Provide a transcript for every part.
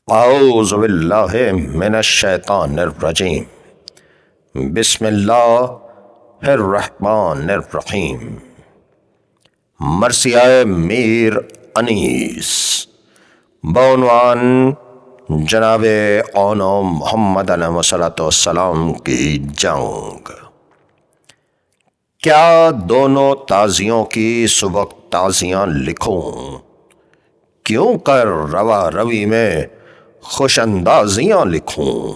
اعوذ باللہ من الشیطان الرجیم۔ بسم اللہ الرحمن الرحیم۔ مرثیہ میر انیس بعنوان جناب اون محمد علیہ السلام کی جنگ۔ کیا دونوں تازیوں کی سبک تازیاں لکھوں، کیوں کر روا روی میں خوش اندازیاں لکھوں،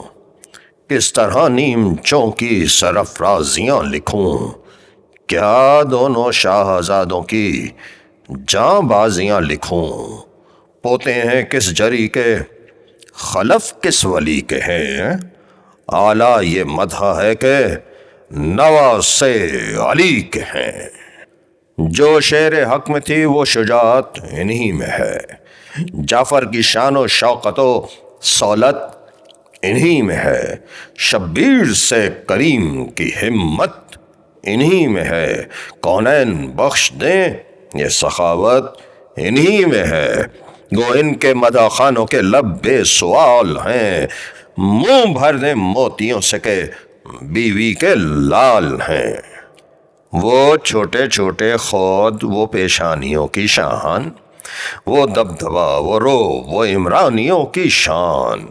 کس طرح نیم چونکی سرفرازیاں لکھوں، کیا دونوں شاہزادوں کی جاں بازیاں لکھوں، پوتے ہیں کس جری کے خلف کس ولی کے ہیں، اعلیٰ یہ مدح ہے کہ نواسے علی کے ہیں۔ جو شیر حق میں تھی وہ شجاعت انہی میں ہے، جعفر کی شان و شوکت و سولت انہی میں ہے، شبیر سے کریم کی ہمت انہی میں ہے، کونین بخش دیں یہ سخاوت انہی میں ہے۔ گو ان کے مدح خانوں کے لب بے سوال ہیں، منہ بھر دیں موتیوں سے کہ بیوی کے لال ہیں۔ وہ چھوٹے چھوٹے خود وہ پیشانیوں کی شان، وہ دبدبا وہ رو وہ عمرانیوں کی شان،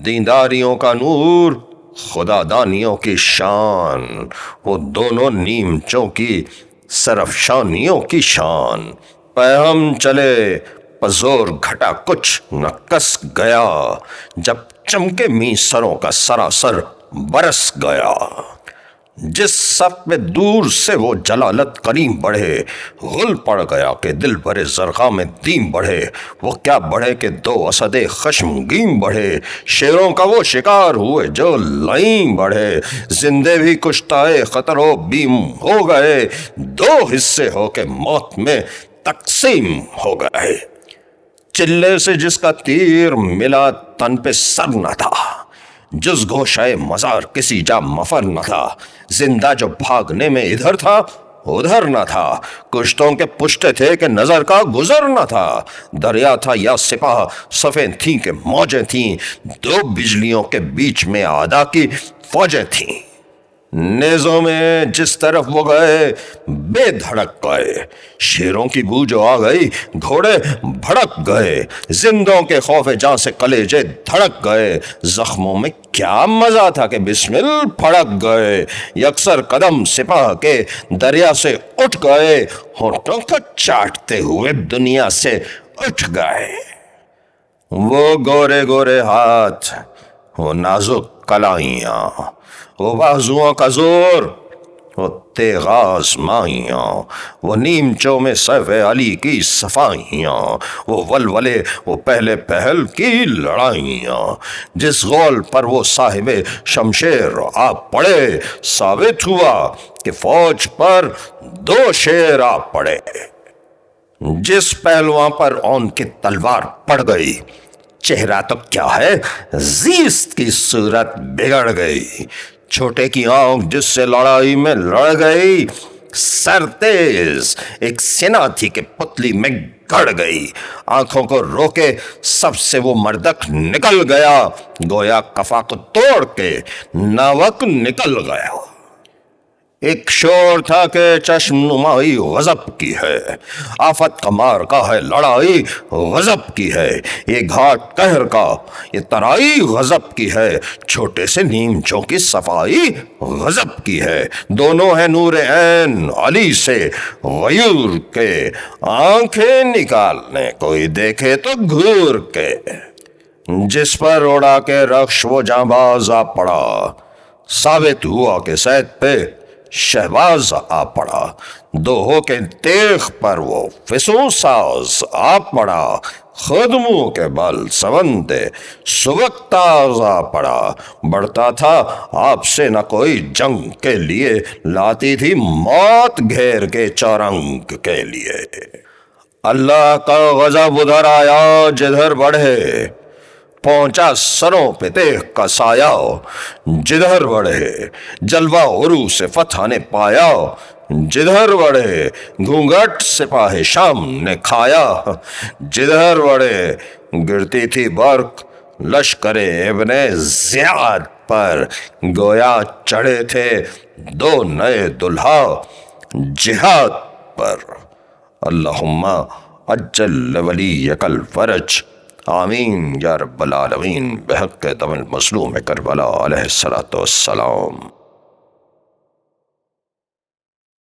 دینداریوں کا نور خدا دانیوں کی شان، وہ دونوں نیمچوں کی سرفشانیوں کی شان۔ پیغام چلے پزور گھٹا کچھ نہ کس گیا، جب چمکے می سروں کا سراسر برس گیا۔ جس صف میں دور سے وہ جلالت کریم بڑھے، غل پڑ گیا کہ دل بھرے زرخاں میں دیم بڑھے، وہ کیا بڑھے کہ دو اسد خشمگین بڑھے، شیروں کا وہ شکار ہوئے جو لئیم بڑھے، زندے بھی کشتائے خطر و بیم ہو گئے، دو حصے ہو کے موت میں تقسیم ہو گئے۔ چلے سے جس کا تیر ملا تن پہ سر نہ تھا، جز گوشائے مزار کسی جا مفر نہ تھا، زندہ جو بھاگنے میں ادھر تھا ادھر نہ تھا، کشتوں کے پشتے تھے کہ نظر کا گزر نہ تھا، دریا تھا یا سپاہ صفیں تھیں کہ موجیں تھیں، دو بجلیوں کے بیچ میں اعدا کی فوجیں تھیں۔ نیزوں میں جس طرف وہ گئے بے دھڑک گئے، شیروں کی بو جو آ گئی گھوڑے بھڑک گئے، زندوں کے خوف جاں سے کلیجے دھڑک گئے، زخموں میں کیا مزہ تھا کہ بسمل پھڑک گئے، یکسر قدم سپاہ کے دریا سے اٹھ گئے، ہونٹوں کو چاٹتے ہوئے دنیا سے اٹھ گئے۔ وہ گورے گورے ہاتھ، وہ نازک کلائیاں، وہ بازوؤں کا زور، وہ تیغ آزمائیاں، وہ نیمچوں میں سیف علی کی صفائیاں، وہ ولولے وہ پہلے پہل کی لڑائیاں، جس غول پر وہ صاحب شمشیر آ پڑے، ثابت ہوا کہ فوج پر دو شیر آ پڑے۔ جس پہلواں پر اون کی تلوار پڑ گئی، چہرہ تو کیا ہے زیست کی صورت بگڑ گئی، چھوٹے کی آنکھ جس سے لڑائی میں لڑ گئی، سر تیز ایک سنا تھی کہ پتلی میں گڑ گئی، آنکھوں کو روکے سب سے وہ مردک نکل گیا، گویا کفا کو توڑ کے ناوک نکل گیا۔ ایک شور تھا کہ چشم نمائی غضب کی ہے، آفت کا مار کا ہے لڑائی غضب کی ہے، یہ گھاٹ قہر کا یہ ترائی غضب کی ہے، چھوٹے سے نیمچوں کی صفائی غضب کی ہے، دونوں ہیں نور عین علی سے غیور کے، آنکھیں نکالنے کوئی دیکھے تو گھور کے۔ جس پر اڑا کے رخش وہ جانباز آ پڑا، ثابت ہوا کہ سید پہ شہباز آ پڑا، دو ہو کے تیغ پر وہ فسوں ساز آ پڑا، خود منہ کے بل سوندے سبکتاز آ پڑا، بڑھتا تھا آپ سے نہ کوئی جنگ کے لیے، لاتی تھی موت گھیر کے چورنگ کے لیے۔ اللہ کا غضب ادھر آیا جدھر بڑھے، پہنچا سروں پہ تیغ کا سایہ جدھر بڑھے، جلوہ عروج سے فتح نے پایا جدھر بڑھے، گھونگھٹ سپاہ شام نے کھایا جدھر بڑھے، گرتی تھی برق لشکر ابن زیاد پر گویا چڑھے تھے دو نئے دلہا جہاد پر۔ اللہم عجل ولیک الفرج، آمین یا رب العالمین، بحق دم المظلوم کربلا علیہ الصلوۃ والسلام۔